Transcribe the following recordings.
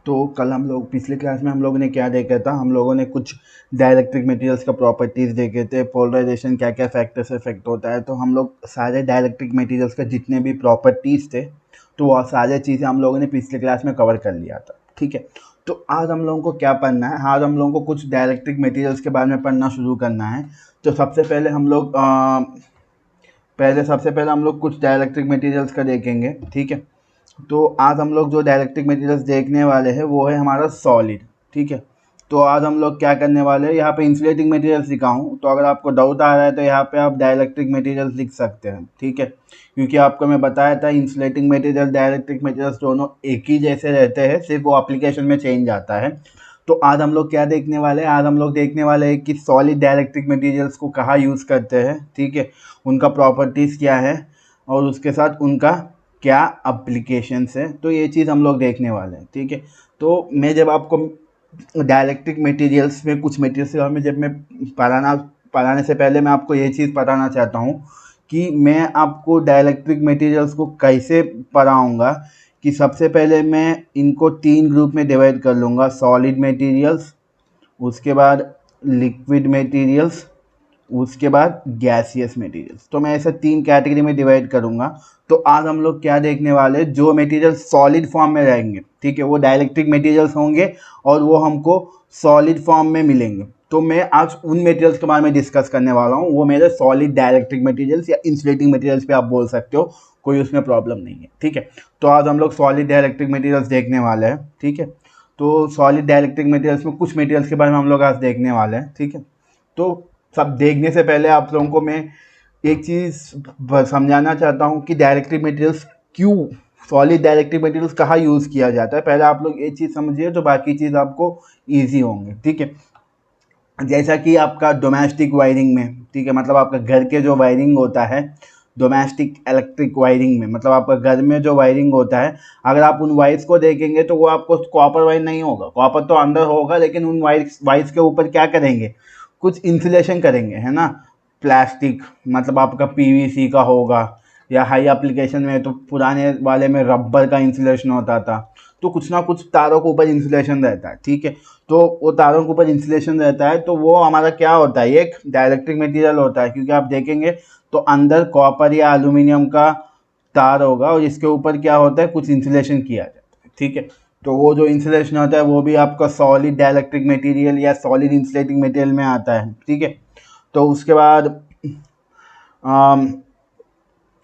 तो कल हम लोग पिछले क्लास में हम लोगों ने क्या देखा था, हम लोगों ने कुछ डाइलेक्ट्रिक मटेरियल्स का प्रॉपर्टीज़ देखे थे, पोलराइजेशन क्या क्या फैक्टर से इफेक्ट होता है। तो हम लोग सारे डाइलेक्ट्रिक मटेरियल्स का जितने भी प्रॉपर्टीज़ थे तो वह सारी चीज़ें हम लोगों ने पिछले क्लास में कवर कर लिया था। ठीक है, तो आज हम लोगों को क्या पढ़ना है, आज हम लोगों को कुछ डाइलेक्ट्रिक मटेरियल्स के बारे में पढ़ना शुरू करना है। तो सबसे पहले हम लोग कुछ डाइलेक्ट्रिक मटेरियल्स का देखेंगे। ठीक है, तो आज हम लोग जो डाइलेक्ट्रिक मटेरियल्स देखने वाले हैं वो है हमारा सॉलिड। ठीक है, तो आज हम लोग क्या करने वाले हैं, यहाँ पे इंसुलेटिंग मटेरियल्स लिखा हूँ, तो अगर आपको डाउट आ रहा है तो यहाँ पे आप डाइलेक्ट्रिक मटेरियल्स लिख सकते हैं। ठीक है, क्योंकि आपको मैं बताया था इंसुलेटिंग मटेरियल डाइलेक्ट्रिक मटेरियल्स दोनों एक ही जैसे रहते हैं, सिर्फ वो एप्लीकेशन में चेंज आता है। तो आज हम लोग क्या देखने वाले हैं, आज हम लोग देखने वाले हैं कि सॉलिड डाइलेक्ट्रिक मटेरियल्स को कहाँ यूज़ करते हैं। ठीक है, उनका प्रॉपर्टीज़ क्या है और उसके साथ उनका क्या एप्लीकेशंस है, तो ये चीज़ हम लोग देखने वाले हैं। ठीक है, तो मैं जब आपको डाइलेक्ट्रिक मटेरियल्स में कुछ मटेरियल्स के बारे में जब मैं पढ़ाने से पहले मैं आपको ये चीज़ बताना चाहता हूँ कि मैं आपको डाइलेक्ट्रिक मटेरियल्स को कैसे पढ़ाऊँगा। कि सबसे पहले मैं इनको 3 ग्रुप में डिवाइड कर लूँगा, सॉलिड मटेरियल्स, उसके बाद लिक्विड मटेरियल्स, उसके बाद गैसियस मटेरियल्स। तो मैं ऐसे 3 कैटेगरी में डिवाइड करूँगा। तो आज हम लोग क्या देखने वाले, जो मटेरियल सॉलिड फॉर्म में रहेंगे, ठीक है, वो डाइलेक्ट्रिक मटेरियल्स होंगे और वो हमको सॉलिड फॉर्म में मिलेंगे। तो मैं आज उन मटेरियल्स के बारे में डिस्कस करने वाला हूँ, वो मेरे सॉलिड डाइलेक्ट्रिक मटेरियल्स या इंसुलेटिंग मटेरियल्स पे आप बोल सकते हो, कोई उसमें प्रॉब्लम नहीं है। ठीक है, तो आज हम लोग सॉलिड डाइलेक्ट्रिक मटेरियल्स देखने वाले हैं। ठीक है, तो सॉलिड डाइलेक्ट्रिक मटेरियल्स में कुछ मटेरियल्स के बारे में हम लोग आज देखने वाले हैं। ठीक है, तो सब देखने से पहले आप लोगों को मैं एक चीज़ समझाना चाहता हूँ कि डाइलेक्ट्रिक मटेरियल्स क्यों, सॉलिड डाइलेक्ट्रिक मटेरियल्स कहाँ यूज़ किया जाता है। पहले आप लोग ये चीज़ समझिए तो बाकी चीज़ आपको ईजी होंगे। ठीक है, जैसा कि आपका डोमेस्टिक वायरिंग में, ठीक है, मतलब आपका घर के जो वायरिंग होता है, डोमेस्टिक इलेक्ट्रिक वायरिंग में, मतलब आपका घर में जो वायरिंग होता है, अगर आप उन वायर्स को देखेंगे तो वो आपको कॉपर वायर नहीं होगा, कॉपर तो अंदर होगा, लेकिन उन वायर्स के ऊपर क्या करेंगे, कुछ इंसुलेशन करेंगे, है ना, प्लास्टिक, मतलब आपका पीवीसी का होगा, या हाई एप्लीकेशन में तो पुराने वाले में रबर का इंसुलेशन होता था। तो कुछ ना कुछ तारों के ऊपर इंसुलेशन रहता है। ठीक है, तो वो तारों के ऊपर इंसुलेशन रहता है, तो वो हमारा क्या होता है, एक डाइलेक्ट्रिक मटेरियल होता है, क्योंकि आप देखेंगे तो अंदर कॉपर या एल्यूमिनियम का तार होगा और इसके ऊपर क्या होता है, कुछ इंसुलेशन किया जाता है। ठीक है, तो वो जो इंसुलेशन होता है वो भी आपका सॉलिड डाइलेक्ट्रिक मटेरियल या सॉलिड इंसुलेटिंग मटेरियल में आता है। ठीक है, तो उसके बाद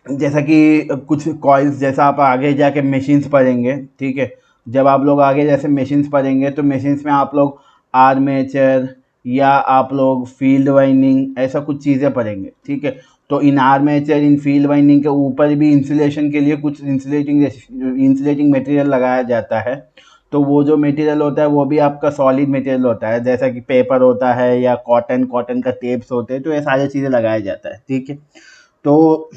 जैसा कि कुछ कॉइल्स, जैसा आप आगे जाके मशीन्स पढ़ेंगे। ठीक है, जब आप लोग आगे जैसे मशीन्स पढ़ेंगे तो मशीन्स में आप लोग आर्मेचर या आप लोग फील्ड वाइंडिंग ऐसा कुछ चीज़ें पढ़ेंगे। ठीक है, तो इन आर्मेचर, इन फील्ड वाइंडिंग के ऊपर भी इंसुलेशन के लिए कुछ इंसुलेटिंग मटेरियल लगाया जाता है। तो वो जो मटेरियल होता है वो भी आपका सॉलिड मटेरियल होता है, जैसा कि पेपर होता है या कॉटन का टेप्स होते हैं, तो ये सारी चीज़ें लगाया जाता है। ठीक है, तो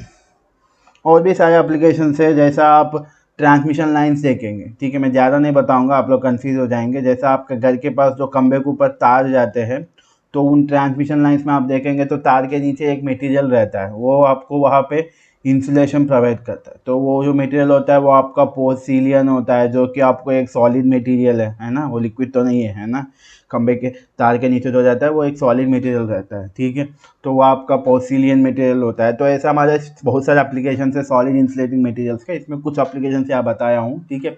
और भी सारे एप्लीकेशंस है, जैसा आप ट्रांसमिशन लाइंस देखेंगे। ठीक है, मैं ज़्यादा नहीं बताऊंगा, आप लोग कंफ्यूज हो जाएंगे। जैसा आपके घर के पास जो खंबे के ऊपर तार जाते हैं, तो उन ट्रांसमिशन लाइंस में आप देखेंगे तो तार के नीचे एक मटेरियल रहता है, वो आपको वहाँ पे इंसुलेशन प्रोवाइड करता है। तो वो जो मटेरियल होता है वो आपका पोर्सिलियन होता है, जो कि आपको एक सॉलिड मटेरियल है ना, वो लिक्विड तो नहीं है ना, खंबे के तार के नीचे जो जाता है वो एक सॉलिड मटेरियल रहता है। ठीक है, तो वो आपका पोर्सिलियन मटेरियल होता है। तो ऐसा हमारे बहुत सारे एप्लीकेशन है सॉलिड इंसुलेटिंग मटेरियल्स के, इसमें कुछ एप्लीकेशन से आप बताया हूँ। ठीक है,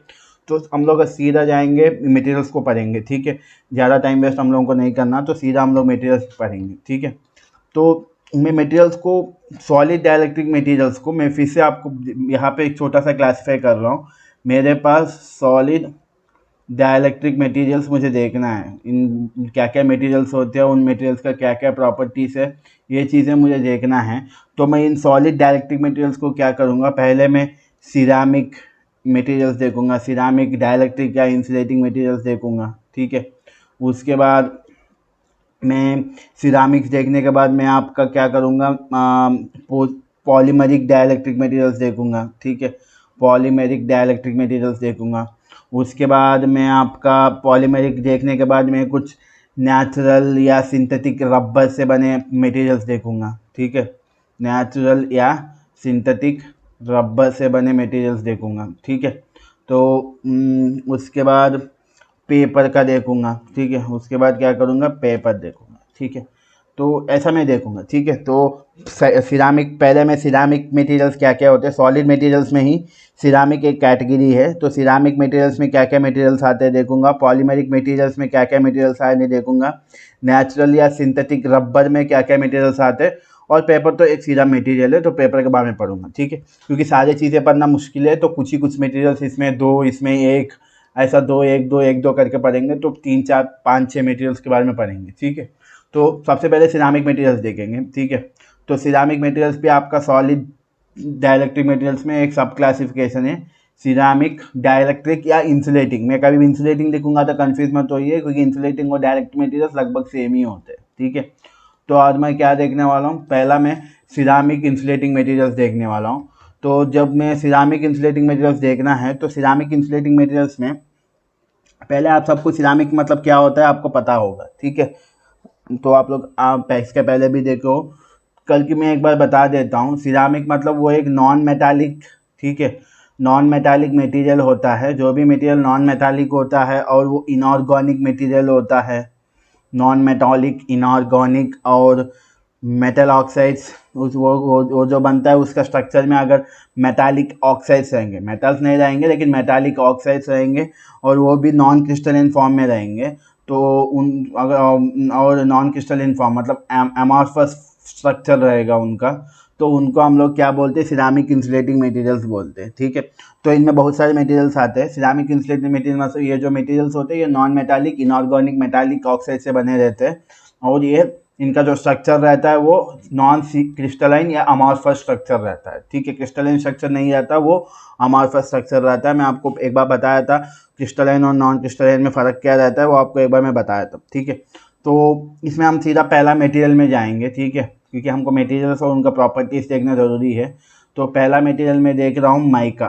तो हम लोग सीधा जाएंगे मटेरियल्स को पढ़ेंगे। ठीक है, ज़्यादा टाइम वेस्ट हम लोगों को नहीं करना, तो सीधा हम लोग मटेरियल्स पढ़ेंगे। ठीक है, तो मैं मटेरियल्स को, सॉलिड डाइलेक्ट्रिक मटेरियल्स को मैं फिर से आपको यहाँ पे एक छोटा सा क्लासीफाई कर रहा हूँ। मेरे पास सॉलिड डाइलेक्ट्रिक मटेरियल्स मुझे देखना है, इन क्या क्या मटेरियल्स होते हैं, उन मटेरियल्स का क्या क्या प्रॉपर्टीज़ है, ये चीज़ें मुझे देखना है। तो मैं इन सॉलिड डाइलेक्ट्रिक मटेरियल्स को क्या करूँगा, पहले मैं सिरामिक मटेरियल्स देखूँगा, सिरामिक डाइलेक्ट्रिक या इंसुलेटिंग मटेरियल्स देखूँगा। ठीक है, उसके बाद मैं सिरामिक्स देखने के बाद मैं आपका क्या करूँगा, पॉलीमरिक डाइलेक्ट्रिक मटेरियल्स देखूँगा। ठीक है, पॉलीमेरिक डाइलेक्ट्रिक मटेरियल्स देखूँगा। उसके बाद मैं आपका पॉलीमेरिक देखने के बाद मैं कुछ नेचुरल या सिंथेटिक रबर से बने मटेरियल्स देखूँगा। ठीक है, नेचुरल या सिंथेटिक रबर से बने मटेरियल्स देखूँगा। ठीक है, तो उसके बाद पेपर का देखूंगा, ठीक है। उसके बाद क्या करूँगा, पेपर देखूंगा, ठीक है। तो ऐसा मैं देखूंगा, ठीक है। तो सिरामिक, पहले मैं सिरामिक मटेरियल्स क्या क्या होते हैं, सॉलिड मटेरियल्स में ही सिरामिक एक कैटेगरी है, तो सिरामिक मटेरियल्स में क्या क्या मटेरियल्स आते हैं देखूंगा, पॉलीमेरिक मटेरियल्स में क्या क्या मटेरियल्स आए नहीं देखूंगा, नेचुरल या सिंथेटिक रबर में क्या क्या मटेरियल्स आते हैं, और पेपर तो एक सीधा मटेरियल है, तो पेपर के बारे में पढ़ूंगा, ठीक है। क्योंकि सारी चीज़ें पढ़ना मुश्किल है, तो कुछ ही कुछ मटेरियल्स, इसमें दो, इसमें एक, ऐसा दो एक दो एक दो करके पढ़ेंगे, तो 3 4 5 6 मटेरियल्स के बारे में पढ़ेंगे, ठीक है। तो सबसे पहले सिरामिक मटेरियल्स देखेंगे, ठीक है। तो सिरामिक मटेरियल्स पे आपका सॉलिड डाइलेक्ट्रिक मटेरियल्स में एक सब क्लासिफिकेशन है, सिरामिक, डाइलेक्ट्रिक या इंसुलेटिंग। मैं कभी भी इंसुलेटिंग लिखूंगा तो कंफ्यूज मत होइए, क्योंकि इंसुलेटिंग और डाइलेक्ट्रिक मटेरियल्स लगभग सेम ही होते हैं, ठीक है। तो आज मैं क्या देखने वाला हूँ, पहला मैं सिरामिक इंसुलेटिंग मटेरियल्स देखने वाला हूँ। तो जब मैं सिरामिक इंसुलेटिंग मटेरियल्स देखना है, तो सिरामिक इंसुलेटिंग मटेरियल्स में पहले आप सबको सिरामिक मतलब क्या होता है आपको पता होगा, ठीक है। तो आप इसके पहले भी देखो, कल की मैं एक बार बता देता हूँ। सिरामिक मतलब वो एक नॉन मेटालिक, ठीक है, नॉन मेटालिक मटेरियल होता है। जो भी मटेरियल नॉन मेटालिक होता है और वो इनऑर्गेनिक मटेरियल होता है, नॉन मेटालिक, इनऑर्गेनिक और मेटल ऑक्साइड्स, उस वो जो बनता है उसका स्ट्रक्चर में अगर मेटालिक ऑक्साइड्स रहेंगे, मेटल्स नहीं रहेंगे लेकिन मेटालिक ऑक्साइड्स रहेंगे, और वो भी नॉन क्रिस्टलाइन फॉर्म में रहेंगे, तो उन अगर और नॉन क्रिस्टलाइन फॉर्म मतलब एमॉर्फस स्ट्रक्चर रहेगा उनका, तो उनको हम लोग क्या बोलते हैं, सिरामिक इंसुलेटिंग मटेरियल्स बोलते हैं, ठीक है। तो इनमें बहुत सारे मटेरियल्स आते हैं। सिरामिक इंसुलेटिंग मटेरियल मतलब ये जो मटेरियल्स होते हैं ये non metallic, inorganic, metallic oxide से बने रहते हैं, और ये इनका जो स्ट्रक्चर रहता है वो नॉन क्रिस्टलाइन या अमॉर्फस स्ट्रक्चर रहता है, ठीक है। क्रिस्टलाइन स्ट्रक्चर नहीं रहता, वो अमॉर्फस स्ट्रक्चर रहता है। मैं आपको एक बार बताया था क्रिस्टलाइन और नॉन क्रिस्टलाइन में फ़र्क क्या रहता है, वो आपको एक बार मैं बताया था, ठीक है। तो इसमें हम सीधा पहला मटेरियल में जाएंगे, ठीक है, क्योंकि हमको मटेरियल्स और उनका प्रॉपर्टीज़ देखना ज़रूरी है। तो पहला मटेरियल में देख रहा हूँ माइका,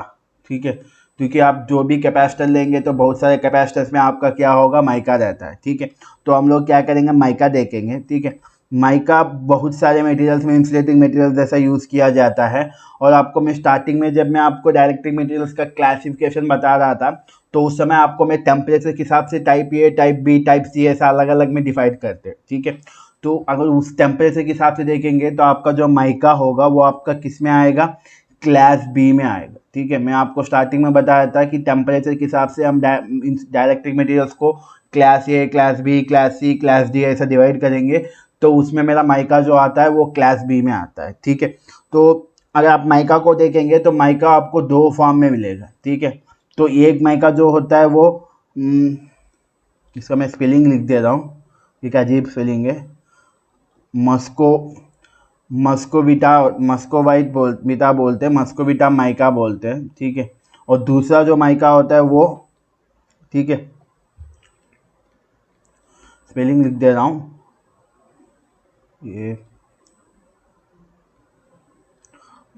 ठीक है, क्योंकि आप जो भी कैपेसिटर लेंगे तो बहुत सारे कैपेसिटर्स में आपका क्या होगा, माइका रहता है, ठीक है। तो हम लोग क्या करेंगे, माइका देखेंगे, ठीक है। माइका बहुत सारे मटेरियल्स में इंसुलेटिंग मटेरियल जैसा यूज़ किया जाता है, और आपको मैं स्टार्टिंग में जब मैं आपको डाइलेक्ट्रिक मटेरियल्स का क्लासिफिकेशन बता रहा था, तो उस समय आपको मैं टेम्परेचर के हिसाब से type A, type B, type C ऐसा अलग अलग में डिवाइड करते हैं, ठीक है। तो अगर उस टेम्परेचर के हिसाब से देखेंगे तो आपका जो माइका होगा वो आपका किस में आएगा, क्लास बी में आएगा, ठीक है। मैं आपको स्टार्टिंग में बताया था कि टेम्परेचर के हिसाब से हम डाइलेक्ट्रिक मटेरियल्स को class A, class B, class C, class D ऐसा डिवाइड करेंगे, तो उसमें मेरा माइका जो आता है वो क्लास बी में आता है, ठीक है। तो अगर आप माइका को देखेंगे तो माइका आपको दो फॉर्म में मिलेगा, ठीक है। तो एक माइका जो होता है वो इसका मैं स्पेलिंग लिख दे रहा हूँ, एक अजीब स्पेलिंग है, मस्कोविटा, मस्कोवाइट बीटा बोलते हैं, मस्कोविटा माइका बोलते हैं, ठीक है। और दूसरा जो माइका होता है वो, ठीक है, स्पेलिंग लिख दे रहा हूँ, ये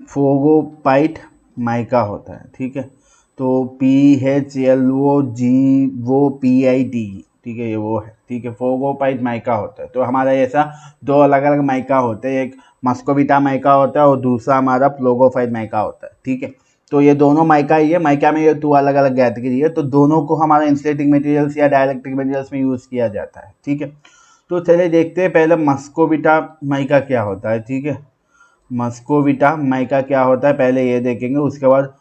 फोगोपाइट माइका होता है, ठीक है। तो PHLOGOPIT, ठीक है, ये वो है, ठीक है, फोगोपाइट माइका होता है। तो हमारा ऐसा दो अलग अलग माइका होते हैं, एक मस्कोविटा माइका होता है और दूसरा हमारा फ्लोगोफाइट माइका होता है, ठीक है। तो ये दोनों माइका ही है, माइका में ये दो अलग अलग कैटेगरी है, तो दोनों को हमारा इंसुलेटिंग मटेरियल्स या डाइलेक्ट्रिक मटेरियल्स में यूज़ किया जाता है, ठीक है। तो चलिए देखते हैं पहले मस्कोविटा माइका क्या होता है, ठीक है। मस्कोविटा माइका क्या होता है पहले ये देखेंगे, उसके बाद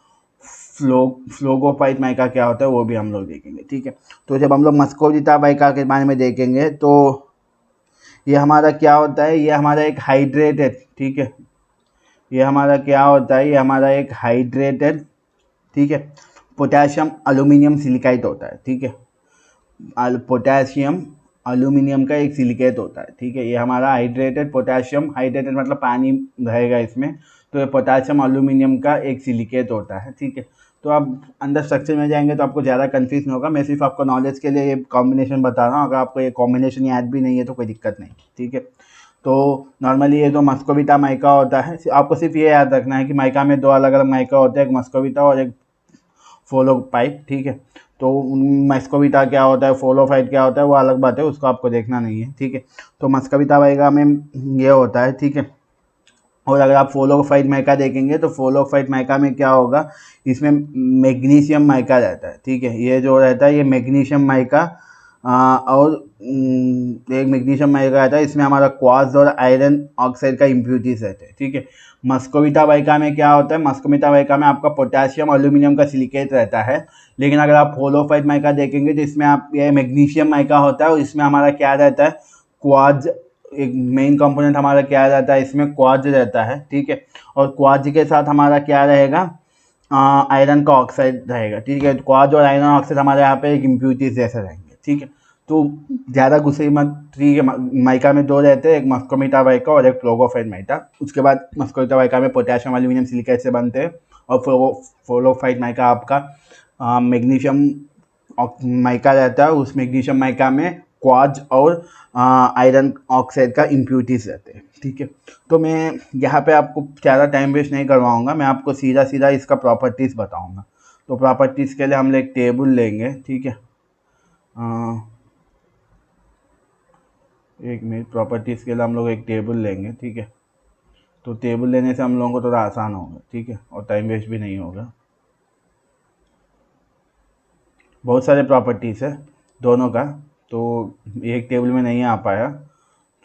फ्लोगोपाइट माइका क्या होता है वो भी हम लोग देखेंगे, ठीक है। तो जब हम लोग मस्कोविटा माइका के बारे में देखेंगे तो ये हमारा क्या होता है, ये हमारा एक हाइड्रेट है, ठीक है। ये हमारा क्या होता है, ये हमारा एक हाइड्रेट है, ठीक है, पोटेशियम एल्यूमिनियम सिलिकाइट होता है, ठीक है। पोटेशियम एल्यूमिनियम का एक सिलिकेट होता है, ठीक है। ये हमारा हाइड्रेटेड पोटेशियम, हाइड्रेटेड मतलब पानी रहेगा इसमें, तो ये पोटेशियम एल्यूमिनियम का एक सिलिकेट होता है, ठीक है। तो आप अंदर स्ट्रक्चर में जाएंगे तो आपको ज़्यादा कंफ्यूज नहीं होगा, मैं सिर्फ आपको नॉलेज के लिए ये कॉम्बिनेशन बता रहा हूँ। अगर आपको ये कॉम्बिनेशन याद भी नहीं है तो कोई दिक्कत नहीं, ठीक है। तो नॉर्मली ये जो मस्कोविटा माइका होता है, आपको सिर्फ ये याद रखना है कि माइका में दो अलग अलग माइका होते हैं, एक मस्कोविटा और एक फोलोपाइट, ठीक है। तो मस्कोविटा क्या होता है, फोलोफाइट क्या होता है, वो अलग बात है, उसको आपको देखना नहीं है, ठीक है। तो मस्कोविटा माइका में ये होता है, ठीक है। और अगर आप फोलोफाइट माइका देखेंगे तो फोलोफाइट माइका में क्या होगा, इसमें मैग्नीशियम माइका रहता है, ठीक है। ये जो रहता है ये मैग्नीशियम माइका और एक मैग्नीशियम माइका रहता है, इसमें हमारा क्वार्ट्ज और आयरन ऑक्साइड का इम्प्यूरिटीज रहते हैं, ठीक है। मस्कोविटा माइका में क्या होता है, मस्कोविटा माइका में आपका पोटेशियम एल्यूमिनियम का सिलिकेट रहता है। लेकिन अगर आप फोलोफाइट माइका देखेंगे तो इसमें आप ये मैग्नीशियम माइका होता है और इसमें हमारा क्या रहता है, क्वार्ट्ज। एक मेन कंपोनेंट हमारा क्या रहता है, इसमें क्वार्ट्ज रहता है, ठीक है। और क्वार्ट्ज के साथ हमारा क्या रहेगा, आयरन का ऑक्साइड रहेगा, ठीक है। क्वार्ट्ज और आयरन ऑक्साइड हमारे यहाँ पे एक इम्प्यूरिटीज जैसे रहेंगे, ठीक है। तो ज़्यादा घुसे मत, ठीक है। माइका में दो रहते हैं, एक मस्कोविटा माइका और एक फ्लोगोफाइट माइका। उसके बाद मस्कोविटा माइका में पोटेशियम एल्यूमिनियम सिलिकेट से बनते हैं और फ्लोगोफाइट माइका आपका मैग्नीशियम माइका रहता है। उस मैग्नीशियम माइका में क्वार्ट्ज और आयरन ऑक्साइड का इम्प्यूरिटीज रहते हैं, ठीक है। तो मैं यहाँ पे आपको ज़्यादा टाइम वेस्ट नहीं करवाऊँगा, मैं आपको सीधा सीधा इसका प्रॉपर्टीज़ बताऊँगा। तो प्रॉपर्टीज़ के लिए हम एक टेबल लेंगे, ठीक है। एक मिनट, प्रॉपर्टीज़ के लिए हम लोग एक टेबल लेंगे, ठीक है। तो टेबल लेने से हम लोगों को थोड़ा आसान होगा, ठीक है, और टाइम वेस्ट भी नहीं होगा। बहुत सारे प्रॉपर्टीज़ है दोनों का, तो एक टेबल में नहीं आ पाया,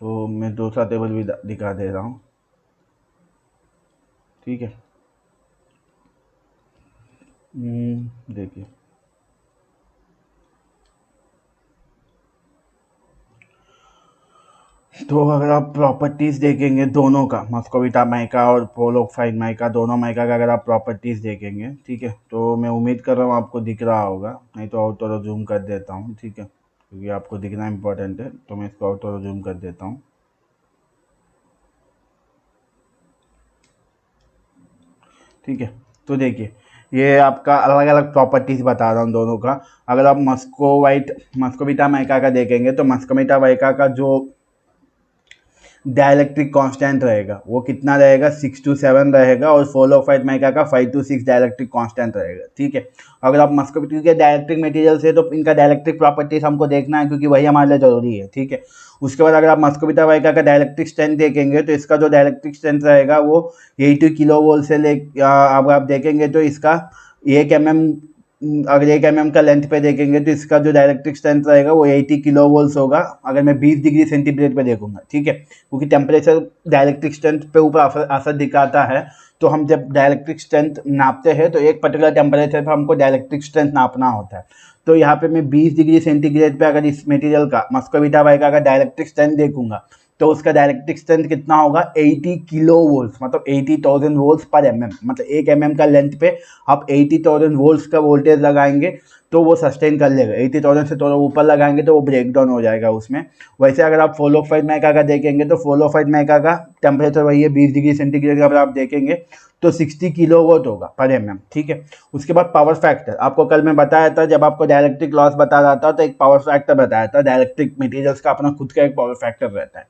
तो मैं दूसरा टेबल भी दिखा दे रहा हूँ, ठीक है। देखिए, तो अगर आप प्रॉपर्टीज़ देखेंगे दोनों का, मस्कोविटा माइका और फ्लोगोफाइट माइका, दोनों माइका का अगर आप प्रॉपर्टीज़ देखेंगे, ठीक है, तो मैं उम्मीद कर रहा हूँ आपको दिख रहा होगा। नहीं तो और थोड़ा जूम कर देता हूँ, ठीक है, क्योंकि आपको दिखना इम्पोर्टेंट है, तो मैं इसको और थोड़ा जूम कर देता हूँ, ठीक है। तो देखिए, ये आपका अलग अलग प्रॉपर्टीज़ बता रहा हूँ दोनों का। अगर आप मस्कोविटा माइका का देखेंगे तो मस्कोविटा माइका का जो डाइलेक्ट्रिक कांस्टेंट रहेगा वो कितना रहेगा, 6 to 7 रहेगा। और फ्लोगोफाइट माइका का 5 to 6 डाइलेक्ट्रिक कांस्टेंट रहेगा, ठीक है। अगर आप मस्कोविटा के डाइलेक्ट्रिक मटेरियल से, तो इनका डाइलेक्ट्रिक प्रॉपर्टीज हमको देखना है, क्योंकि वही हमारे लिए जरूरी है, ठीक है। उसके बाद अगर आप मस्कोविटा माइका का डाइलेक्ट्रिक स्ट्रेंथ देखेंगे तो इसका जो डाइलेक्ट्रिक स्ट्रेंथ रहेगा वो 80 किलो वोल्ट से ले, अब आप देखेंगे तो इसका 1 mm, अगर 1 mm का लेंथ पे देखेंगे तो इसका जो डाइलेक्ट्रिक स्ट्रेंथ रहेगा वो 80 किलो वोल्ट होगा, अगर मैं 20 डिग्री सेंटीग्रेड पे देखूंगा, ठीक है। क्योंकि टेम्परेचर डाइलेक्ट्रिक स्ट्रेंथ पे ऊपर असर दिखाता है, तो हम जब डाइलेक्ट्रिक स्ट्रेंथ नापते हैं तो एक पर्टिकुलर टेम्परेचर पर हमको डाइलेक्ट्रिक स्ट्रेंथ नापना होता है। तो यहाँ पे मैं 20 डिग्री सेंटीग्रेड पे अगर इस मटेरियल का, मस्कोविटा माइका का डाइलेक्ट्रिक स्ट्रेंथ देखूंगा तो उसका डाइलेक्ट्रिक स्ट्रेंथ कितना होगा, 80 किलो वोल्ट, मतलब 80,000 वोल्ट पर mm, मतलब 1 mm का लेंथ पे आप 80,000 वोल्ट का वोल्टेज लगाएंगे तो वो सस्टेन कर लेगा। 80,000 से थोड़ा ऊपर लगाएंगे तो वो ब्रेक डाउन हो जाएगा उसमें। वैसे अगर आप फ्लोगोफाइट माइका का देखेंगे तो फ्लोगोफाइट माइका का टेम्परेचर वही है 20 डिग्री सेंटीग्रेड का, अगर आप देखेंगे तो 60 किलोवाट होगा पर mm, ठीक है। उसके बाद पावर फैक्टर, आपको कल मैं बताया था, जब आपको डाइलेक्ट्रिक लॉस बता रहा था तो एक पावर फैक्टर बताया था। डाइलेक्ट्रिक मटेरियल्स का अपना खुद का एक पावर फैक्टर रहता है।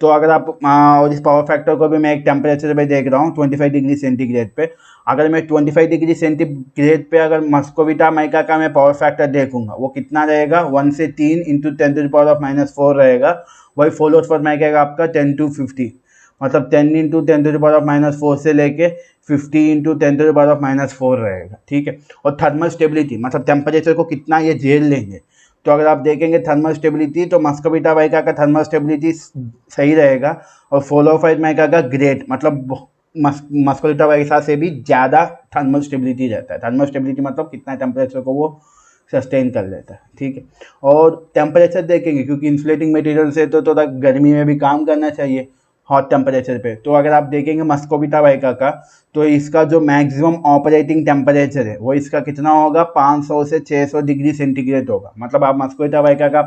तो अगर आप और इस पावर फैक्टर को भी मैं एक टेम्परेचर पे देख रहा हूँ 25 डिग्री सेंटीग्रेड पे, अगर मैं 25 डिग्री सेंटीग्रेड पे अगर मस्कोविटा माइका का मैं पावर फैक्टर देखूंगा वो कितना रहेगा, 1 से 3 इंटू 10⁻⁻⁴ रहेगा। वही फ्लोगोफाइट माइका का आपका 10 to 50, मतलब 10 इंटू 10⁻⁻⁴ से लेके 50 इंटू 10⁻⁻⁴ रहेगा, ठीक है। और थर्मल स्टेबिलिटी, मतलब टेम्परेचर को कितना ये झेल लेंगे, तो अगर आप देखेंगे थर्मल स्टेबिलिटी तो मस्कोविटा माइका का थर्मल स्टेबिलिटी सही रहेगा और फ्लोगोफाइट माइका का ग्रेट, मतलब मस्कोविटा माइका से भी ज़्यादा थर्मल स्टेबिलिटी रहता है। थर्मल स्टेबिलिटी मतलब कितना टेम्परेचर को वो सस्टेन कर लेता है, ठीक है। और टेम्परेचर देखेंगे क्योंकि इंसुलेटिंग मटेरियल से तो थोड़ा गर्मी में भी काम करना चाहिए हॉट टेम्परेचर पे। तो अगर आप देखेंगे मस्कोविटा माइका का तो इसका जो मैक्सिमम ऑपरेटिंग टेम्परेचर है वो इसका कितना होगा, 500 से 600 डिग्री सेंटीग्रेड होगा। मतलब आप मस्कोविटा माइका का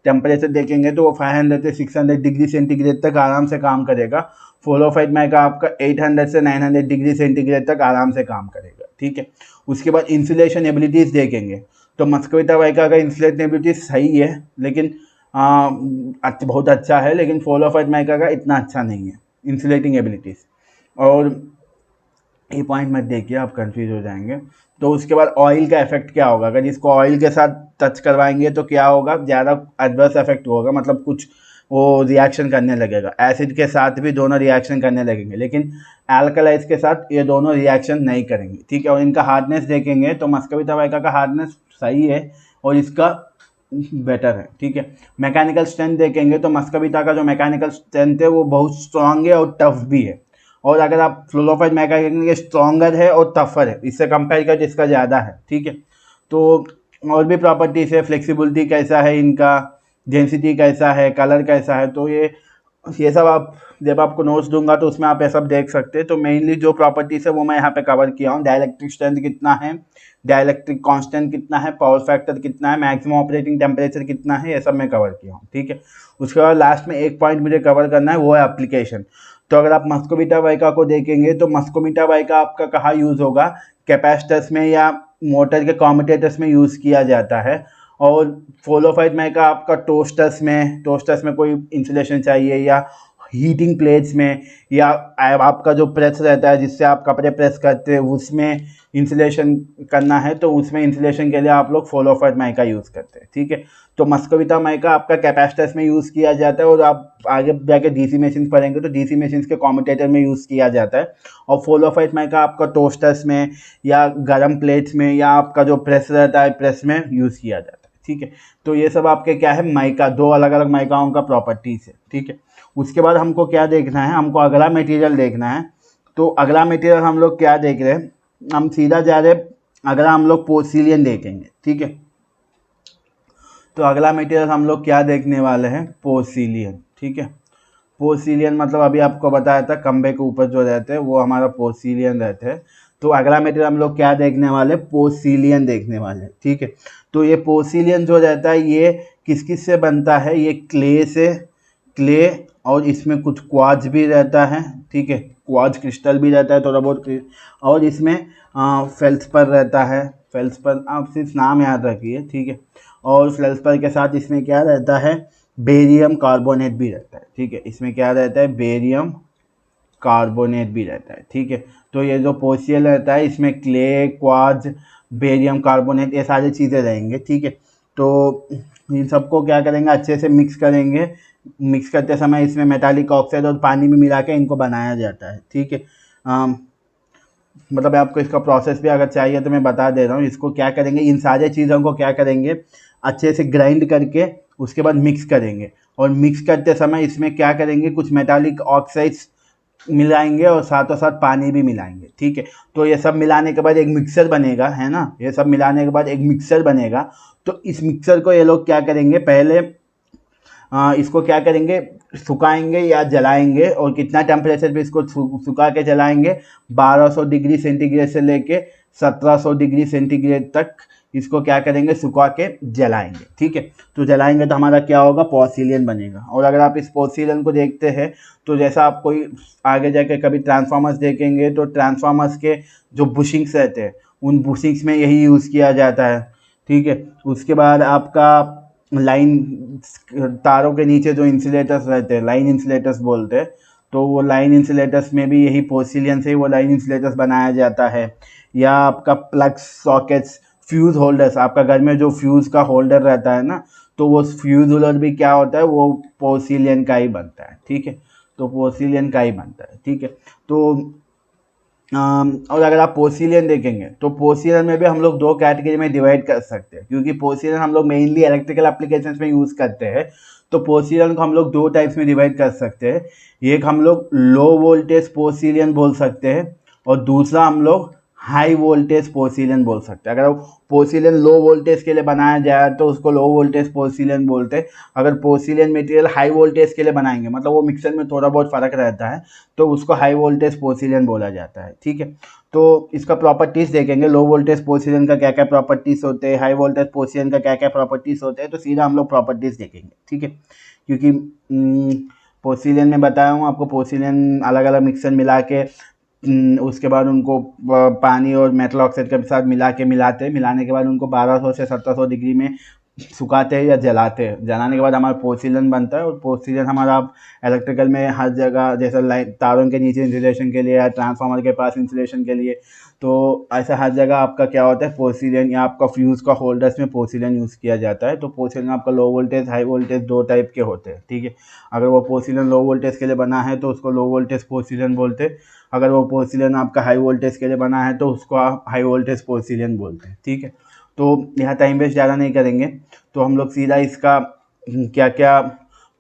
टेम्परेचर देखेंगे तो वो 500 से 600 डिग्री सेंटीग्रेड तक आराम से काम करेगा। फ्लोगोफाइट माइका आपका 800 से 900 डिग्री सेंटीग्रेड तक आराम से काम करेगा, ठीक है। उसके बाद इंसुलेशन एबिलिटीज़ देखेंगे तो मस्कोविटा माइका का इंसुलेशन एबिलिटी सही है, लेकिन बहुत अच्छा है, लेकिन फ्लोगोफाइट माइका का इतना अच्छा नहीं है इंसुलेटिंग एबिलिटीज़। और ये पॉइंट मत देखिए, आप कंफ्यूज हो जाएंगे। तो उसके बाद ऑयल का इफेक्ट क्या होगा, अगर इसको ऑयल के साथ टच करवाएंगे तो क्या होगा, ज़्यादा एडवर्स इफेक्ट होगा, मतलब कुछ वो रिएक्शन करने लगेगा, एसिड के साथ भी दोनों रिएक्शन करने लगेंगे, लेकिन अल्कलाइज के साथ ये दोनों रिएक्शन नहीं करेंगे, ठीक है। और इनका हार्डनेस देखेंगे तो मस्कोविटा वाइका का हार्डनेस सही है और इसका बेटर है, ठीक है। मैकेनिकल स्ट्रेंथ देखेंगे तो मस्कोविटा का जो मैकेनिकल स्ट्रेंथ है वो बहुत स्ट्रांग है और टफ भी है। और अगर आप फ्लोरोफाइट माइका देखेंगे स्ट्रॉन्गर है और टफर है, इससे कंपेयर करके इसका ज़्यादा है, ठीक है। तो और भी प्रॉपर्टीज है, फ्लेक्सिबिलिटी कैसा है इनका, डेंसिटी कैसा है, कलर कैसा है, तो ये सब आप जब आपको नोट्स दूंगा तो उसमें आप ये सब देख सकते हैं। तो मेनली जो प्रॉपर्टीज है वो मैं यहाँ पे कवर किया हूँ। डाइलेक्ट्रिक स्ट्रेंथ कितना है, डाइलेक्ट्रिक कांस्टेंट कितना है, पावर फैक्टर कितना है, मैक्सिमम ऑपरेटिंग टेम्परेचर कितना है, ये सब मैं कवर किया हूँ, ठीक है। उसके बाद लास्ट में एक पॉइंट मुझे कवर करना है, वो है एप्लीकेशन। तो अगर आप मस्कोविटा वाइका को देखेंगे तो मस्कोविटा वाइका आपका कहाँ यूज़ होगा, कैपेसिटर्स में या मोटर के कॉम्यूटेटर्स में यूज़ किया जाता है। और फ्लोरोफाइट माइका आपका टोस्टर्स में कोई इंसुलेशन चाहिए, या हीटिंग प्लेट्स में, या आपका जो प्रेस रहता है जिससे आप कपड़े प्रेस करते हैं उसमें इंसुलेशन करना है, तो उसमें इंसुलेशन के लिए आप लोग फ्लोरोफाइट माइका यूज़ करते हैं, ठीक है। तो मस्कोविटा माइका आपका कैपेसिटर्स में यूज़ किया जाता है, और आप आगे जाके डीसी मशीन पढ़ेंगे तो डीसी मशीन के कॉम्यूटेटर में यूज़ किया जाता है। और फ्लोरोफाइट माइका आपका टोस्टर्स में या गर्म प्लेट्स में या आपका जो प्रेस रहता है प्रेस में यूज़ किया जाता है, ठीक है। तो ये सब आपके क्या है, माइका, दो अलग अलग माइकाओं का प्रॉपर्टीज़ है, ठीक है। उसके बाद हमको क्या देखना है, हमको अगला मटेरियल देखना है। तो अगला मटेरियल हम लोग क्या देख रहे हैं, हम सीधा जा रहे, अगला हम लोग पोर्सिलियन देखेंगे, ठीक है। तो अगला मटेरियल हम लोग क्या देखने वाले हैं, पोर्सिलियन, ठीक है। पोर्सिलियन मतलब अभी आपको बताया था खंबे के ऊपर जो रहते हैं वो हमारा पोर्सिलियन रहते हैं। तो अगला मटेरियल हम लोग क्या देखने वाले, पोर्सिलियन देखने वाले, ठीक है। तो ये पोर्सिलियन जो रहता है ये किस किस से बनता है, ये क्ले से, क्ले, और इसमें कुछ क्वार्ट्ज भी रहता है, ठीक है, क्वार्ट्ज क्रिस्टल भी रहता है थोड़ा बहुत, और इसमें फेल्सपर रहता है, फेल्सपर आप सिर्फ नाम याद रखिए, ठीक है। और फेल्सपर के साथ इसमें क्या रहता है, बेरियम कार्बोनेट भी रहता है, ठीक है। इसमें क्या रहता है, बेरियम कार्बोनेट भी रहता है, ठीक है। तो ये जो पोर्सिलियन रहता है इसमें क्ले, क्वार्ट्ज, बेरियम कार्बोनेट, ये सारी चीज़ें रहेंगे, ठीक है। तो इन सबको क्या करेंगे, अच्छे से मिक्स करेंगे। मिक्स करते समय इसमें मेटालिक ऑक्साइड और पानी भी मिला के इनको बनाया जाता है, ठीक है। मतलब आपको इसका प्रोसेस भी अगर चाहिए तो मैं बता दे रहा हूँ। इसको क्या करेंगे, इन सारे चीज़ों को क्या करेंगे, अच्छे से ग्राइंड करके उसके बाद मिक्स करेंगे। और मिक्स करते समय इसमें क्या करेंगे, कुछ मेटालिक ऑक्साइड्स मिलाएंगे और साथों साथ पानी भी मिलाएंगे, ठीक है। तो ये सब मिलाने के बाद एक मिक्सर बनेगा, है ना, ये सब मिलाने के बाद एक मिक्सर बनेगा। तो इस मिक्सर को ये लोग क्या करेंगे, पहले इसको क्या करेंगे, सुखाएंगे या जलाएंगे। और कितना टेम्परेचर पे इसको सुखा के जलाएंगे, 1200 डिग्री सेंटीग्रेड से लेके 1700 डिग्री सेंटीग्रेड तक इसको क्या करेंगे, सुखा के जलाएंगे, ठीक है। तो जलाएंगे तो हमारा क्या होगा, पोर्सिलियन बनेगा। और अगर आप इस पोर्सिलियन को देखते हैं तो जैसा आप कोई आगे जाके कभी ट्रांसफार्मर्स देखेंगे तो ट्रांसफार्मर्स के जो बुशिंग्स रहते हैं उन बुशिंग्स में यही यूज़ किया जाता है, ठीक है। उसके बाद आपका लाइन, तारों के नीचे जो इंसुलेटर्स रहते हैं लाइन इंसुलेटर्स बोलते हैं, तो वो लाइन इंसुलेटर्स में भी यही पोर्सिलियन से ही वो लाइन इंसुलेटर्स बनाया जाता है। या आपका प्लग्स, सॉकेट्स, फ्यूज़ होल्डर्स, आपका घर में जो फ्यूज़ का होल्डर रहता है ना, तो वो फ्यूज़ होल्डर भी क्या होता है, वो पोर्सिलियन का ही बनता है, ठीक है। तो पोर्सिलियन का ही बनता है, ठीक है। तो और अगर आप पोर्सिलियन देखेंगे तो पोर्सिलियन में भी हम लोग दो कैटेगरी में डिवाइड कर सकते हैं, क्योंकि पोर्सिलियन हम लोग मेनली इलेक्ट्रिकल एप्लीकेशंस में यूज़ करते हैं। तो पोर्सिलियन को हम लोग दो टाइप्स में डिवाइड कर सकते हैं। एक हम लोग लो वोल्टेज पोर्सिलियन बोल सकते हैं, और दूसरा हम लोग हाई वोल्टेज पोर्सिलियन बोल सकते हैं। अगर पोर्सिलियन लो वोल्टेज के लिए बनाया जाए तो उसको लो वोल्टेज पोर्सिलियन बोलते हैं। अगर पोर्सिलियन मटेरियल हाई वोल्टेज के लिए बनाएंगे, मतलब वो मिक्सर में थोड़ा बहुत फ़र्क रहता है, तो उसको हाई वोल्टेज पोर्सिलियन बोला जाता है, ठीक है। तो इसका प्रॉपर्टीज़ देखेंगे, लो वोल्टेज पोर्सिलियन का क्या क्या प्रॉपर्टीज़ होते हैं, हाई वोल्टेज पोर्सिलियन का क्या क्या प्रॉपर्टीज़ होते हैं, तो सीधा हम लोग प्रॉपर्टीज़ देखेंगे, ठीक है। क्योंकि पोर्सिलियन में बताया हूँ आपको, पोर्सिलियन अलग अलग मिक्सर मिला के उसके बाद उनको पानी और मेटल ऑक्साइड के साथ मिलाने के बाद उनको 1200 से 1700 डिग्री में सुखाते हैं या जलाते हैं। जलाने के बाद हमारा पोर्सिलेन बनता है, और पोर्सिलेन हमारा इलेक्ट्रिकल में हर जगह, जैसे लाइन तारों के नीचे इंसुलेशन के लिए या ट्रांसफार्मर के पास इंसुलेशन के लिए, तो ऐसा हर जगह आपका क्या होता है, पोर्सिलेन या आपका फ्यूज़ का होल्डर्स में पोर्सिलेन यूज़ किया जाता है। तो पोर्सिलेन आपका लो वोल्टेज हाई वोल्टेज दो टाइप के होते हैं, ठीक है। अगर वो पोर्सिलेन लो वोल्टेज के लिए बना है तो उसको लो वोल्टेज पोर्सिलेन बोलते हैं। अगर वो पोर्सिलेन आपका हाई वोल्टेज के लिए बना है तो उसको आप हाई वोल्टेज पोर्सिलेन बोलते हैं, ठीक है। तो यहाँ टाइम वेस्ट ज़्यादा नहीं करेंगे, तो हम लोग सीधा इसका क्या क्या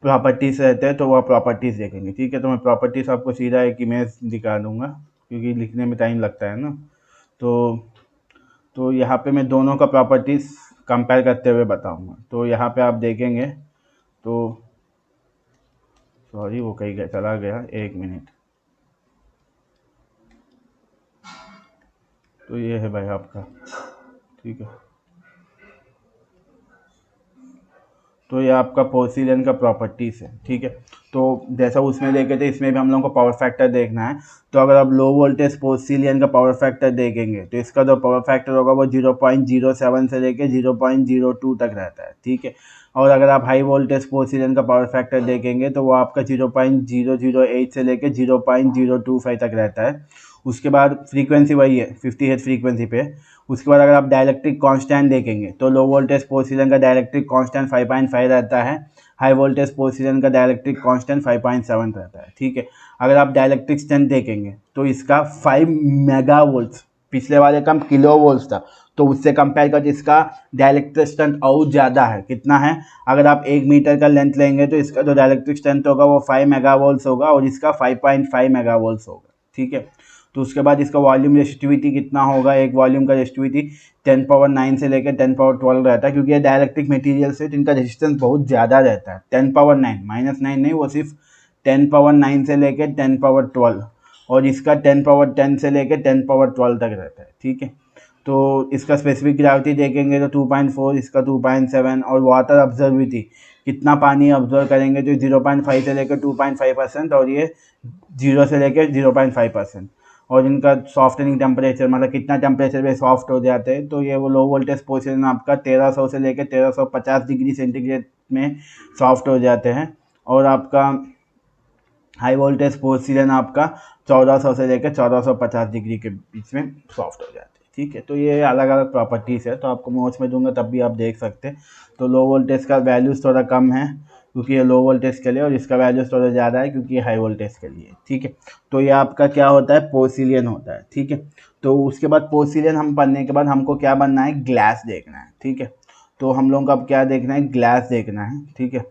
प्रॉपर्टीज़ रहते हैं तो वह प्रॉपर्टीज़ देखेंगे, ठीक है। तो मैं प्रॉपर्टीज़ आपको सीधा एक इमेज दिखा दूंगा, क्योंकि लिखने में टाइम लगता है ना। तो यहाँ पे मैं दोनों का प्रॉपर्टीज़ कंपेयर करते हुए बताऊंगा। तो यहाँ पे आप देखेंगे तो, सॉरी वो कहीं चला गया, एक मिनट। तो ये है भाई आपका, ठीक है। तो ये आपका पोर्सिलेन का प्रॉपर्टीज़ है, ठीक है। तो जैसा उसमें देखे थे, इसमें भी हम लोगों को पावर फैक्टर देखना है। तो अगर आप लो वोल्टेज पोर्सिलेन का पावर फैक्टर देखेंगे तो इसका जो पावर फैक्टर होगा वो 0.07 से लेके 0.02 तक रहता है, ठीक है। और अगर आप हाई वोल्टेज पोर्सिलेन का पावर फैक्टर देखेंगे तो वो आपका 0.008 से लेके 0.025 तक रहता है। उसके बाद फ्रीक्वेंसी वही है 50 हर्ट्ज फ्रीक्वेंसी पे। उसके बाद अगर आप डाइलेक्ट्रिक कांस्टेंट देखेंगे तो लो वोल्टेज पोर्सिलेन का डाइलेक्ट्रिक कांस्टेंट 5.5 रहता है, हाई वोल्टेज पोर्सिलेन का डाइलेक्ट्रिक कांस्टेंट 5.7 रहता है, ठीक है। अगर आप डाइलेक्ट्रिक स्ट्रेंथ देखेंगे तो इसका 5 मेगावोल्ट्स, पिछले वाले का किलो वोल्ट्स था, तो उससे कंपेयर कर इसका डाइलेक्ट्रिक स्ट्रेंथ और ज़्यादा है। कितना है, अगर आप 1 मीटर का लेंथ लेंगे तो इसका जो डाइलेक्ट्रिक स्ट्रेंथ होगा वो 5 मेगावोल्ट्स होगा और इसका 5.5 मेगावोल्ट्स होगा, ठीक है। तो उसके बाद इसका वॉल्यूम रेसिस्टिविटी कितना होगा, एक वॉल्यूम का रेसिस्टिविटी 10⁻9 से लेकर 10⁻12 रहता है, क्योंकि ये डाइलेक्ट्रिक मटेरियल से इनका रेजिस्टेंस बहुत ज़्यादा रहता है। 10⁻9 -9 नहीं, वो सिर्फ 10⁻9 से लेकर 10⁻12, और इसका 10⁻10 से लेकर 10⁻12 तक रहता है, ठीक है। तो इसका स्पेसिफिक ग्रेविटी देखेंगे तो 2.4, इसका 2.7, और वाटर ऑब्जर्विटी कितना पानी ऑब्जर्व करेंगे तो 0.5 से लेकर 2.5%, और ये 0 से लेकर 0.5%। और इनका सॉफ्टनिंग टेम्परेचर, मतलब कितना टेम्परेचर पे सॉफ्ट हो जाते हैं, तो ये वो लो वोल्टेज पोर्शन आपका 1300 से लेकर 1350 डिग्री सेंटीग्रेड में सॉफ्ट हो जाते हैं, और आपका हाई वोल्टेज पोर्सिलेन आपका 1400 से लेकर 1450 डिग्री के बीच में सॉफ्ट हो जाते हैं, ठीक है। तो ये अलग अलग प्रॉपर्टीज़ है, तो आपको नोट्स में दूंगा तब भी आप देख सकते हैं। तो लो वोल्टेज का वैल्यूज़ थोड़ा कम है क्योंकि ये लो वोल्टेज के लिए, और इसका वैल्यूज़ थोड़ा ज़्यादा है क्योंकि ये हाई वोल्टेज के लिए, ठीक है। तो ये आपका क्या होता है, पोर्सिलेन होता है, ठीक है। तो उसके बाद पोर्सिलेन हम पढ़ने के बाद हमको क्या बनना है, ग्लास देखना है, ठीक है। तो हम लोगों को अब क्या देखना है, ग्लास देखना है, ठीक है।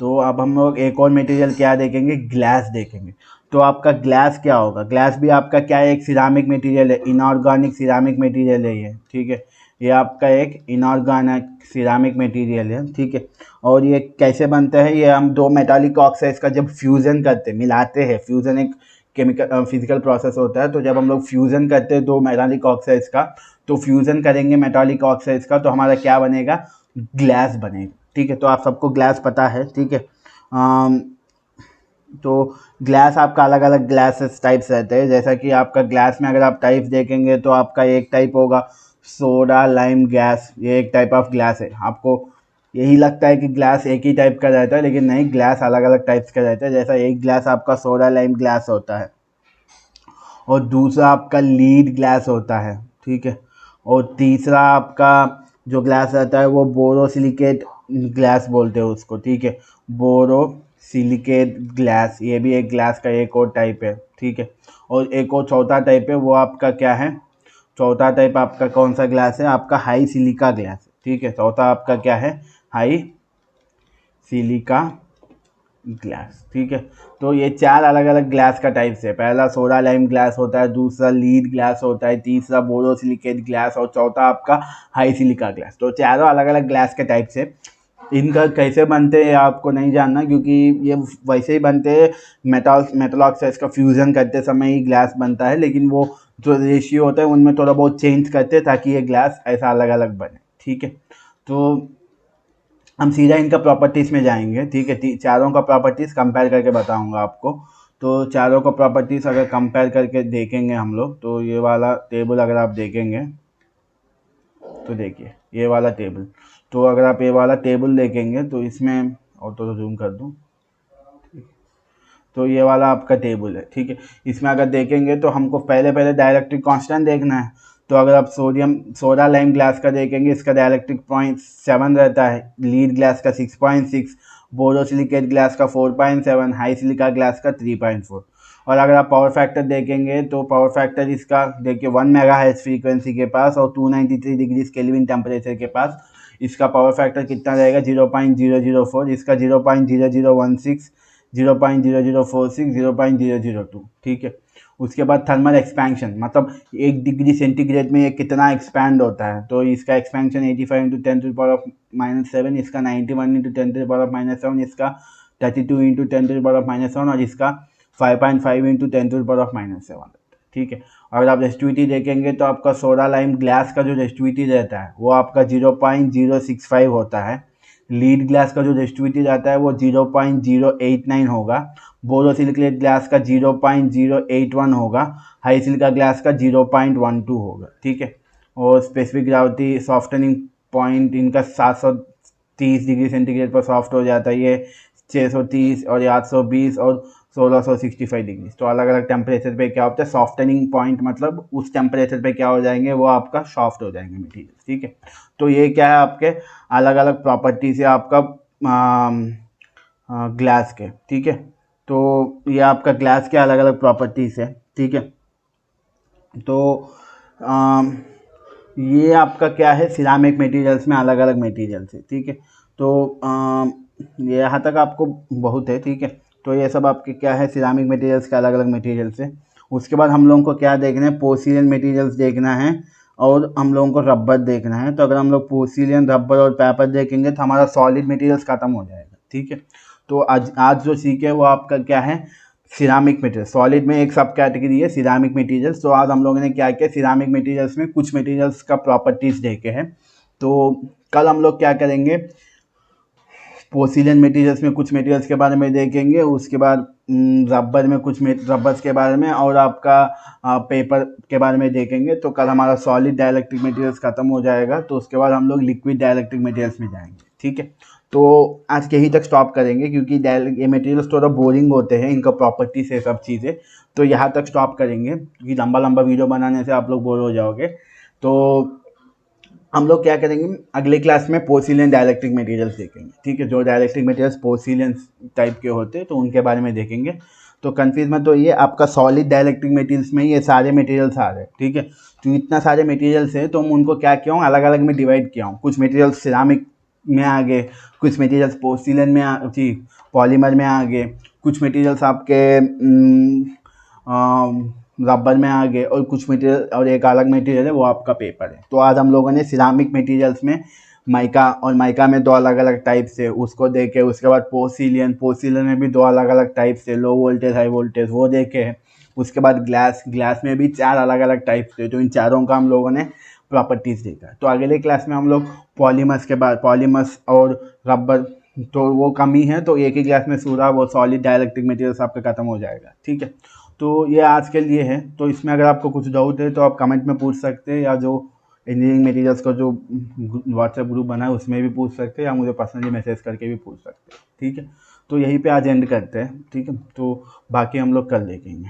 तो अब हम लोग एक और मटेरियल क्या देखेंगे, ग्लास देखेंगे। तो आपका ग्लास क्या होगा, ग्लास भी आपका क्या है, एक सिरामिक मटेरियल है, इनऑर्गेनिक सिरामिक मटेरियल है ये, ठीक है। ये आपका एक इनऑर्गेनिक सिरामिक मटेरियल है, ठीक है। और ये कैसे बनता है, ये हम दो मेटालिक ऑक्साइड्स का जब फ्यूज़न करते हैं, मिलाते हैं, फ्यूज़न एक केमिकल फिजिकल प्रोसेस होता है। तो जब हम लोग फ्यूज़न करते हैं दो मेटालिक ऑक्साइड्स का, तो फ्यूज़न करेंगे मेटालिक ऑक्साइड्स का, तो हमारा क्या बनेगा, ग्लास बनेगा, ठीक है। तो आप सबको ग्लास पता है, ठीक है। तो ग्लास आपका अलग अलग ग्लासेस टाइप्स रहते हैं, जैसा कि आपका ग्लास में अगर आप टाइप्स देखेंगे तो आपका एक टाइप होगा सोडा लाइम गैस, ये एक टाइप ऑफ ग्लास है। आपको यही लगता है कि ग्लास एक ही टाइप का रहता है, लेकिन नहीं, ग्लास अलग अलग टाइप्स का रहता है। जैसा एक ग्लास आपका सोडा लाइम ग्लास होता है, और दूसरा आपका लीड ग्लास होता है, ठीक है। और तीसरा आपका जो ग्लास रहता है वो बोरोसिलिकेट ग्लास बोलते हैं उसको, ठीक है, बोरोसिलिकेट ग्लास, ये भी एक ग्लास का एक और टाइप है, ठीक है। और एक और चौथा टाइप है, वो आपका क्या है, चौथा टाइप आपका कौन सा ग्लास है, आपका हाई सिलिका ग्लास है, ठीक है। चौथा आपका क्या है, हाई सिलिका ग्लास, ठीक है। तो ये चार अलग अलग ग्लास का टाइप्स है। पहला सोडा लाइम ग्लास होता है, दूसरा लीड ग्लास होता है, तीसरा बोरोसिलिकेट ग्लास, और चौथा आपका हाई सिलिका ग्लास। तो चारों अलग अलग ग्लास के टाइप्स है। इनका कैसे बनते हैं आपको नहीं जानना, क्योंकि ये वैसे ही बनते हैं, मेटल ऑक्साइड्स का फ्यूज़न करते समय ही ग्लास बनता है, लेकिन वो जो रेशियो होता है उनमें थोड़ा बहुत चेंज करते हैं ताकि ये ग्लास ऐसा अलग अलग बने, ठीक है। तो हम सीधा इनका प्रॉपर्टीज़ में जाएंगे, ठीक है। चारों का प्रॉपर्टीज़ कंपेयर करके बताऊंगा आपको। तो चारों का प्रॉपर्टीज़ अगर कंपेयर करके देखेंगे हम लोग, तो ये वाला टेबल अगर आप देखेंगे तो देखिए ये वाला टेबल, तो अगर आप ये वाला टेबल देखेंगे तो इसमें ऑटो जूम कर दूँ, तो ये वाला आपका टेबल है, ठीक है। इसमें अगर देखेंगे तो हमको पहले पहले डाइलेक्ट्रिक कांस्टेंट देखना है। तो अगर आप सोडा लाइम ग्लास का देखेंगे, इसका डाइलेक्ट्रिक 0.7 रहता है, लीड ग्लास का 6.6, बोरोसिलिकेट ग्लास का 4.7, हाई सिलिका ग्लास का 3.4। और अगर आप पावर फैक्टर देखेंगे तो पावर फैक्टर इसका देखिए 1 मेगाहर्ट्ज फ्रीक्वेंसी के पास और 293 डिग्री केल्विन टेम्परेचर के पास इसका पावर फैक्टर कितना रहेगा, 0.004, इसका 0.0016, 0.0046, 0.002, ठीक है। उसके बाद थर्मल एक्सपेंशन, मतलब 1 डिग्री सेंटीग्रेड में ये कितना एक्सपैंड होता है, तो इसका एक्सपेंशन 85 इंटू 10⁻⁻7, इसका 91 इंटू 10⁻⁻7, इसका 32 इंटू 10⁻⁻7 और इसका 5.5 इंटू 10⁻⁻7, ठीक है। अगर आप रेस्टिविटी देखेंगे तो आपका सोडा लाइम ग्लास का जो रेस्टिविटी रहता है वो आपका 0.065 होता है, लीड ग्लास का जो रेस्टिविटी रहता है वो 0.089 होगा, बोरोसिलिकेट ग्लास का 0.081 होगा, हाई सिलिका ग्लास का 0.12 होगा, ठीक है। और स्पेसिफिक ग्रेविटी सॉफ्टनिंग पॉइंट इनका 730 डिग्री सेंटीग्रेड पर सॉफ्ट हो जाता है, ये 630 और 820 और 1665 डिग्री। तो अलग अलग टेम्परेचर पे क्या होता है सॉफ्टनिंग पॉइंट, मतलब उस टेम्परेचर पे क्या हो जाएंगे, वो आपका सॉफ्ट हो जाएंगे मटेरियल, ठीक है। तो ये क्या है आपके अलग अलग प्रॉपर्टीज है आपका ग्लास के, ठीक है। तो ये आपका ग्लास के अलग अलग प्रॉपर्टीज है, ठीक है। तो ये आपका क्या है सिरामिक मटेरियल्स में अलग अलग मटेरियल्स है, ठीक है। तो ये यहाँ तक आपको बहुत है, ठीक है। तो ये सब आपके क्या है सिरामिक मटेरियल्स के अलग अलग मटेरियल्स है। उसके बाद हम लोगों को क्या देखना है, पोर्सिलियन मटेरियल्स देखना है और हम लोगों को रबर देखना है। तो अगर हम लोग पोर्सिलियन, रबर और पेपर देखेंगे तो हमारा सॉलिड मटेरियल्स खत्म हो जाएगा, ठीक है। तो आज जो सीखे वो आपका क्या है सिरामिक मटेरियल, सॉलिड में एक सब कैटेगरी है सिरामिक मटेरियल्स। तो आज हम लोगों ने क्या किया सिरामिक मटेरियल्स में कुछ मटेरियल्स का प्रॉपर्टीज देखे हैं। तो कल हम लोग क्या करेंगे पोर्सिलियन मटेरियल्स में कुछ मटेरियल्स के बारे में देखेंगे, उसके बाद रबर में कुछ रबर्स के बारे में और आपका पेपर के बारे में देखेंगे। तो कल हमारा सॉलिड डाइलेक्ट्रिक मटेरियल्स खत्म हो जाएगा, तो उसके बाद हम लोग लिक्विड डाइलेक्ट्रिक मटेरियल्स में जाएंगे, ठीक है। तो आज यहीं तक स्टॉप करेंगे क्योंकि ये मटेरियल्स थोड़ा बोरिंग होते हैं, इनका प्रॉपर्टीज है सब चीज़ें, तो यहाँ तक स्टॉप करेंगे क्योंकि लंबा लंबा वीडियो बनाने से आप लोग बोर हो जाओगे। तो हम लोग क्या करेंगे अगले क्लास में पोर्सिलियन डाइलेक्ट्रिक मटेरियल्स देखेंगे, ठीक है। जो डाइलेक्ट्रिक मटेरियल्स पोर्सिलियन टाइप के होते हैं तो उनके बारे में देखेंगे। तो कन्फ्यूज मत होइए, आपका सॉलिड डाइलेक्ट्रिक मटेरियल्स में ये सारे मटेरियल्स आ रहे हैं, ठीक है। तो इतना सारे मटेरियल्स है तो हम उनको क्या किया हूँ अलग अलग में डिवाइड किया हूँ। कुछ मटेरियल्स सिरामिक में आ गए, कुछ मटेरियल्स पोर्सिलियन में जी पॉलीमर में आ गए, कुछ मटेरियल्स आपके रबर में आ गए और कुछ मटेरियल और एक अलग मटेरियल है वो आपका पेपर है। तो आज हम लोगों ने सिरामिक मटेरियल्स में माइका और माइका में दो अलग अलग टाइप से उसको देखे, उसके बाद पोर्सिलियन में भी दो अलग अलग टाइप से लो वोल्टेज हाई वोल्टेज वो देखे हैं। उसके बाद ग्लास में भी 4 अलग अलग टाइप से, तो इन चारों का हम लोगों ने प्रॉपर्टीज़ देखा। तो अगले क्लास में हम लोग पॉलीमर्स और रबर तो वो कम ही है, तो एक ही क्लास में पूरा वो सॉलिड डाइलेक्ट्रिक मटेरियल्स आपका खत्म हो जाएगा, ठीक है। तो ये आज के लिए है। तो इसमें अगर आपको कुछ डाउट है तो आप कमेंट में पूछ सकते हैं, या जो इंजीनियरिंग मटेरियल्स का जो व्हाट्सएप ग्रुप बना है उसमें भी पूछ सकते हैं, या मुझे पर्सनली मैसेज करके भी पूछ सकते हैं, ठीक है। तो यहीं पे आज एंड करते हैं, ठीक है। तो बाकी हम लोग कल देखेंगे।